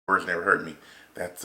words never hurt me. That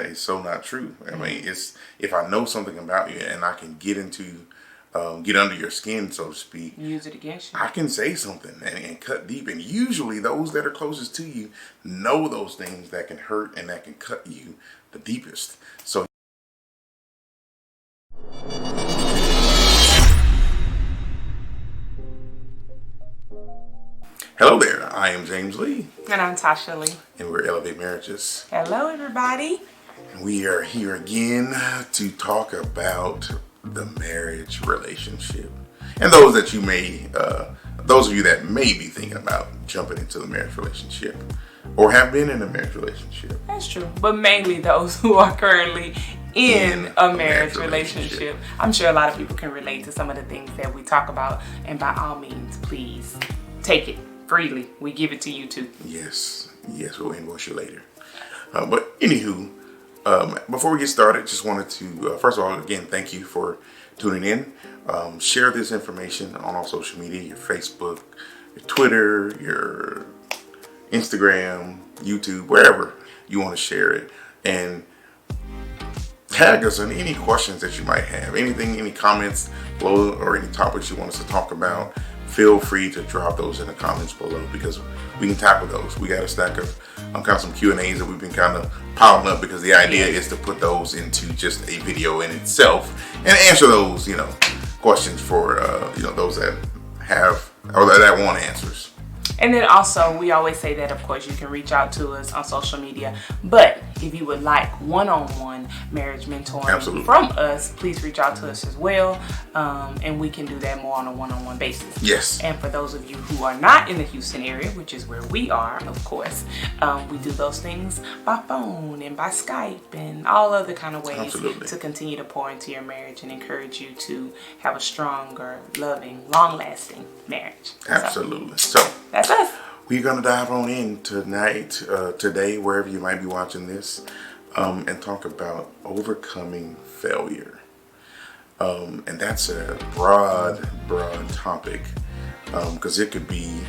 is so not true. I mean, it's if I know something about you and I can get under your skin, so to speak, use it against you. I can say something and cut deep. And usually those that are closest to you know those things that can hurt and that can cut you the deepest. So hello there, I am James Lee. And I'm Tasha Lee. And we're Elevate Marriages. Hello, everybody. We are here again to talk about the marriage relationship. And those of you that may be thinking about jumping into the marriage relationship or have been in a marriage relationship. That's true. But mainly those who are currently in a marriage relationship. I'm sure a lot of people can relate to some of the things that we talk about. And by all means, please take it freely. We give it to you too. Yes, we'll invoice you later. But anywho, before we get started, just wanted to, first of all, again, thank you for tuning in. Share this information on all social media, your Facebook, your Twitter, your Instagram, YouTube, wherever you want to share it. And tag us on any questions that you might have. Anything, any comments below or any topics you want us to talk about. Feel free to drop those in the comments below because we can tackle those. We got a stack of kind of some Q&As that we've been kind of piling up because the idea is to put those into just a video in itself and answer those, questions for, those that have or that want answers. And then also, we always say that, of course, you can reach out to us on social media. But if you would like one-on-one marriage mentoring from us, please reach out to us as well. And we can do that more on a one-on-one basis. Yes. And for those of you who are not in the Houston area, which is where we are, of course, we do those things by phone and by Skype and all other kind of ways to continue to pour into your marriage and encourage you to have a stronger, loving, long-lasting marriage. Absolutely. So that's us. We're going to dive on in today, wherever you might be watching this, and talk about overcoming failure. And that's a broad topic, because it could be,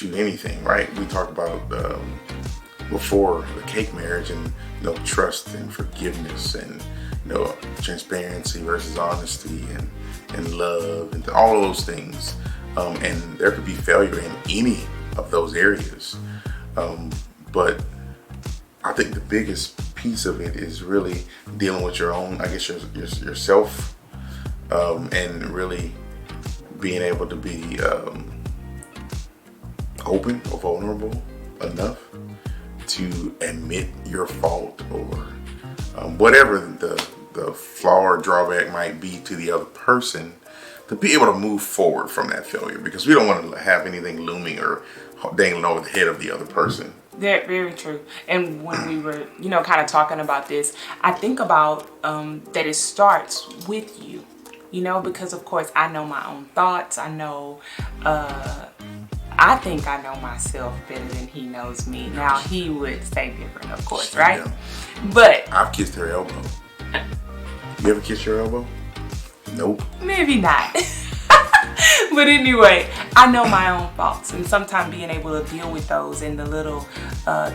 anything, right? We talked about before the cake marriage and trust and forgiveness and transparency versus honesty and love and all of those things. And there could be failure in any of those areas. But I think the biggest piece of it is really dealing with your own, yourself, and really being able to be open or vulnerable enough to admit your fault or whatever the flaw or drawback might be to the other person, to be able to move forward from that failure, because we don't want to have anything looming or dangling over the head of the other person. Very, very true. And when we were, kind of talking about this, I think about that it starts with you, because of course I know my own thoughts. I know, I think I know myself better than he knows me. Now he would say different, of course, right? Yeah. But I've kissed her elbow. You ever kissed your elbow? Nope. Maybe not. But anyway, I know my own faults, and sometimes being able to deal with those and the little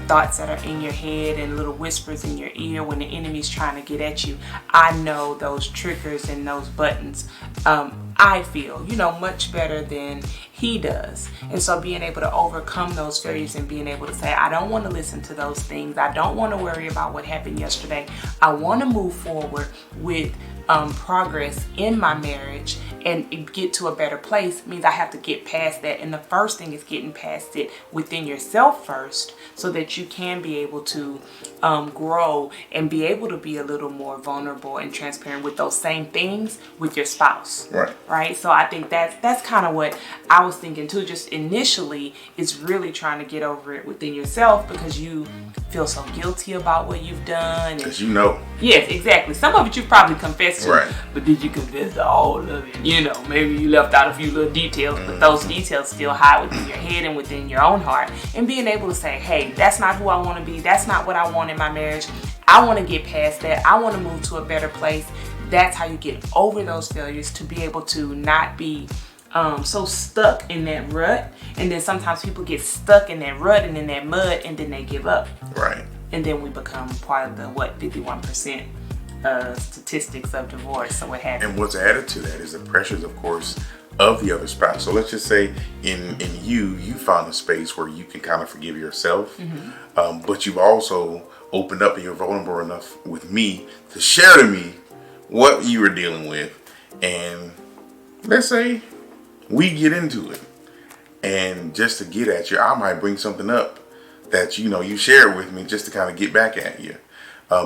thoughts that are in your head and little whispers in your ear when the enemy's trying to get at you, I know those triggers and those buttons. I feel, much better than he does. And so being able to overcome those failures and being able to say, I don't want to listen to those things. I don't want to worry about what happened yesterday. I want to move forward with progress in my marriage and get to a better place means I have to get past that. And the first thing is getting past it within yourself first, so that you can be able to grow and be able to be a little more vulnerable and transparent with those same things with your spouse. Right. So I think that's kind of what I was thinking too. Just initially, is really trying to get over it within yourself, because you feel so guilty about what you've done. Because Yes, exactly. Some of it you probably confessed to, right. But did you confess to all of it? Maybe you left out a few little details, but those details still hide within your head and within your own heart. And being able to say, hey, that's not who I want to be. That's not what I want in my marriage. I want to get past that. I want to move to a better place. That's how you get over those failures, to be able to not be so stuck in that rut, and then sometimes people get stuck in that rut and in that mud, and then they give up. Right. And then we become part of the 51% statistics of divorce. So what happens? And what's added to that is the pressures, of course, of the other spouse. So let's just say in you found a space where you can kind of forgive yourself, but you've also opened up and you're vulnerable enough with me to share to me what you were dealing with. And let's say we get into it, and just to get at you, I might bring something up that you shared with me just to kind of get back at you.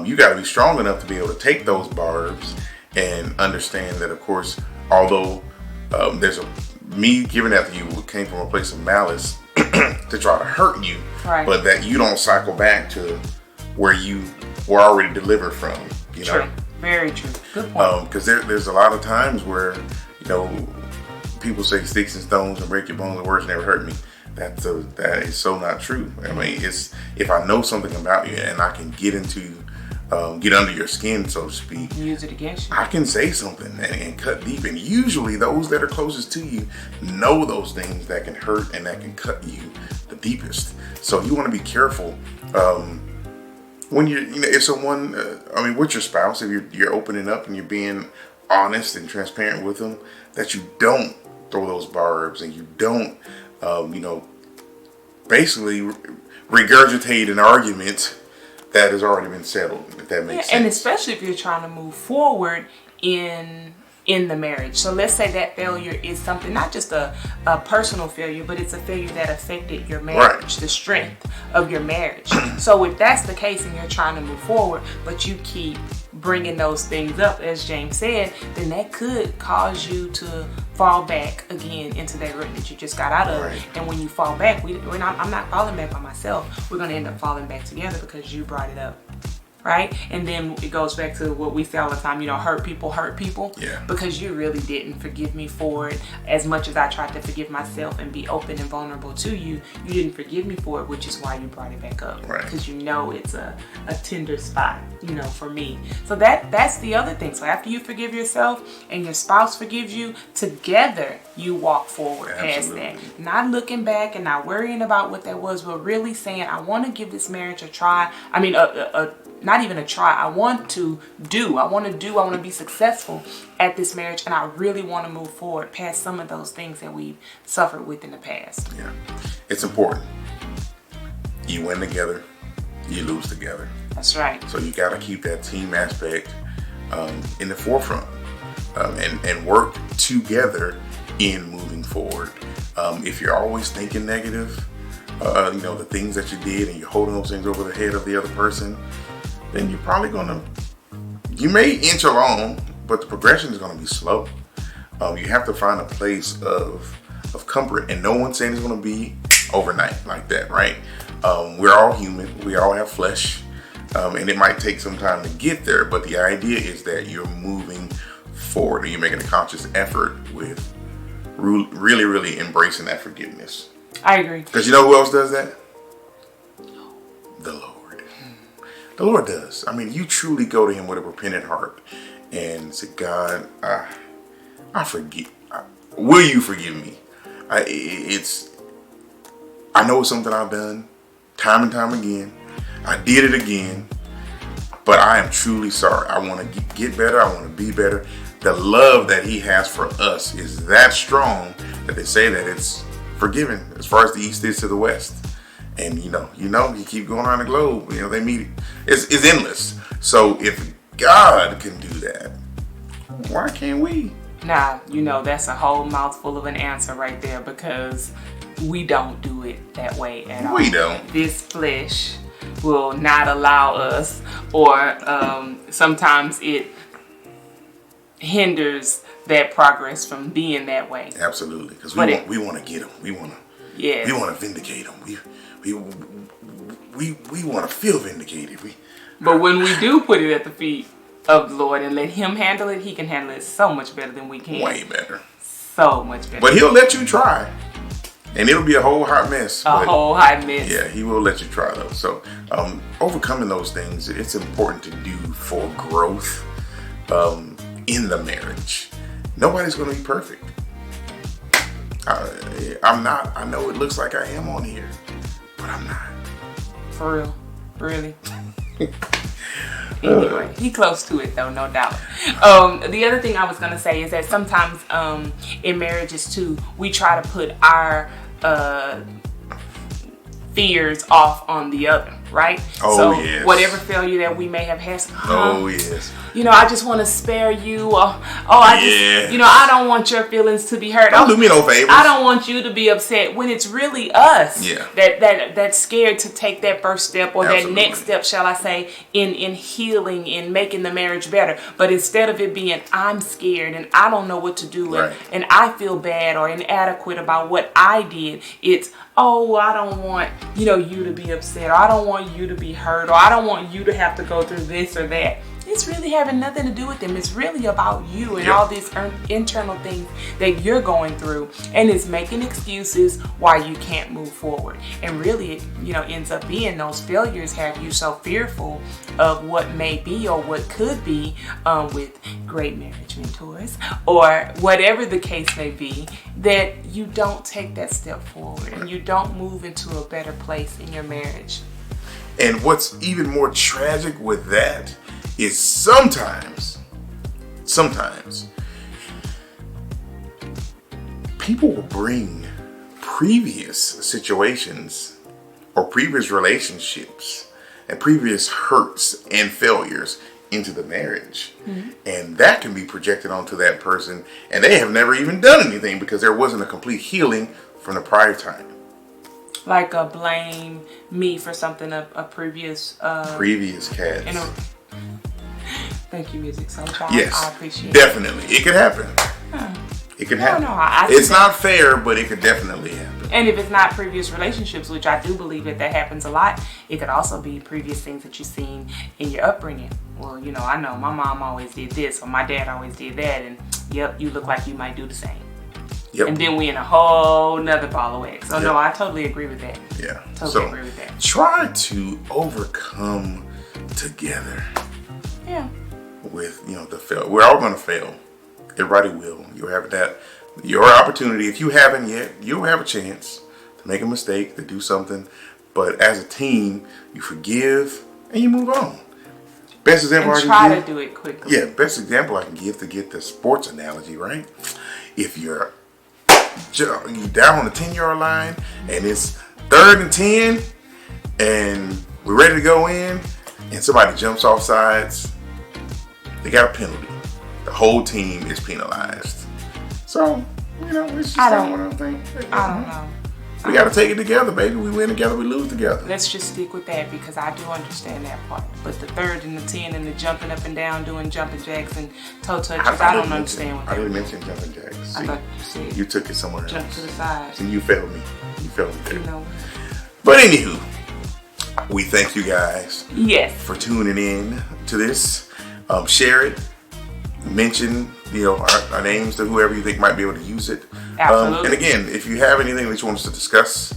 You got to be strong enough to be able to take those barbs and understand that, of course, although there's me giving that to you came from a place of malice to try to hurt you, right, but that you don't cycle back to where you were already delivered from. True. Very true. Good point. Because there's a lot of times where people say sticks and stones and break your bones and words never hurt me. That is so not true. I mean, it's if I know something about you and I can get under your skin, so to speak, use it against you. I can say something and cut deep. And usually those that are closest to you know those things that can hurt and that can cut you the deepest. So you want to be careful when if someone, with your spouse, if you're opening up and you're being honest and transparent with them, that you don't throw those barbs and you don't, basically regurgitate an argument that has already been settled, if that makes sense. And especially if you're trying to move forward in the marriage. So let's say that failure is something, not just a personal failure, but it's a failure that affected your marriage, right, the strength of your marriage. So if that's the case and you're trying to move forward, but you keep bringing those things up, as James said, then that could cause you to fall back again into that rut that you just got out of. Right. And when you fall back, I'm not falling back by myself. We're going to end up falling back together because you brought it up. Right? And then it goes back to what we say all the time, hurt people. Yeah. Because you really didn't forgive me for it. As much as I tried to forgive myself and be open and vulnerable to you, you didn't forgive me for it, which is why you brought it back up. Right. Because it's a tender spot, for me. So that's the other thing. So after you forgive yourself and your spouse forgives you, together you walk forward. Absolutely. Past that. Not looking back and not worrying about what that was, but really saying, I want to give this marriage a try. Not even a try. I want to be successful at this marriage, and I really want to move forward past some of those things that we've suffered with in the past. Yeah. It's important. You win together, you lose together. That's right. So you got to keep that team aspect in the forefront and work together in moving forward. If you're always thinking negative, the things that you did, and you're holding those things over the head of the other person, then you're probably you may inch along, but the progression is going to be slow. You have to find a place of comfort, and no one's saying it's going to be overnight like that, right? We're all human. We all have flesh, and it might take some time to get there, but the idea is that you're moving forward and you're making a conscious effort with really, really embracing that forgiveness. I agree. Because you know who else does that? The Lord. The Lord does. You truly go to Him with a repentant heart and say, God, I forgive. Will you forgive me? I know it's something I've done time and time again. I did it again, but I am truly sorry. I want to get better. I want to be better. The love that He has for us is that strong that they say that it's forgiven as far as the east is to the west. And you keep going around the globe, they meet. It's endless. So if God can do that, why can't we? Now, that's a whole mouthful of an answer right there, because we don't do it that way at all. We don't. This flesh will not allow us, or sometimes it hinders that progress from being that way. Absolutely, because we want to get them. We want to vindicate them. We want to feel vindicated. But when we do put it at the feet of the Lord and let Him handle it, He can handle it so much better than we can. Way better. So much better. But He'll let you try. And it'll be a whole hot mess. Whole hot mess. Yeah, He will let you try those. So overcoming those things, it's important to do for growth in the marriage. Nobody's going to be perfect. I'm not. I know it looks like I am on here, but I'm not. For real. Really. Anyway, he close to it though, no doubt. The other thing I was gonna say is that sometimes in marriages too, we try to put our fears off on the other, right? Oh, so yes. Whatever failure that we may have had, Oh, yes. I just want to spare you. Just, I don't want your feelings to be hurt. Don't do me no favors. I don't want you to be upset, when it's really us Yeah. that's scared to take that first step, or Absolutely. that next step, shall I say, in healing, in making the marriage better. But instead of it being, I'm scared and I don't know what to do, Right. and I feel bad or inadequate about what I did, it's, oh, I don't want you to be upset, or I don't want you to be hurt, or I don't want you to have to go through this or that. It's really having nothing to do with them. It's really about you and Yep. all these internal things that you're going through, and it's making excuses why you can't move forward. And really, it ends up being those failures have you so fearful of what may be or what could be, with great marriage mentors or whatever the case may be, that you don't take that step forward and you don't move into a better place in your marriage. And what's even more tragic with that is sometimes people will bring previous situations or previous relationships and previous hurts and failures into the marriage. Mm-hmm. And that can be projected onto that person, and they have never even done anything because there wasn't a complete healing from the prior time. Like blame me for something a previous cats. Thank you, Music Soulchild. Yes, I appreciate definitely. It could happen. It could happen. It's not fair, but it could definitely happen. And if it's not previous relationships, which I do believe that happens a lot, it could also be previous things that you've seen in your upbringing. Well, I know my mom always did this, or my dad always did that, and yep, you look like you might do the same. Yep. And then we in a whole nother ball of wax. So no, I totally agree with that. Yeah. Totally agree with that. Try to overcome together. Yeah. With the fail. We're all gonna fail. Everybody will. You'll have your opportunity. If you haven't yet, you'll have a chance to make a mistake, to do something. But as a team, you forgive and you move on. Best example and try to do it quickly. Yeah, best example I can give to get the sports analogy right. If you're down on the 10-yard line and it's 3rd and 10 and we're ready to go in and somebody jumps off sides, they got a penalty. The whole team is penalized. So, it's just one of those things. I don't know. We got to take it together, baby. We win together, we lose together. Let's just stick with that, because I do understand that part. But the 3rd and the 10 and the jumping up and down, doing jumping jacks and toe touches, I don't understand what that is. I didn't mention jumping jacks. I thought you said you took it somewhere else. Jump to the side. And you failed me. You failed me there. But anywho, we thank you guys. Yes. For tuning in to this. Share it. Mention our names to whoever you think might be able to use it. Absolutely. And again, if you have anything that you want us to discuss,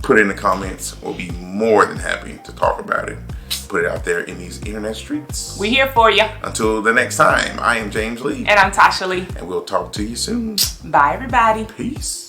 put it in the comments. We'll be more than happy to talk about it. Put it out there in these internet streets. We're here for you. Until the next time, I am James Lee. And I'm Tasha Lee. And we'll talk to you soon. Bye, everybody. Peace.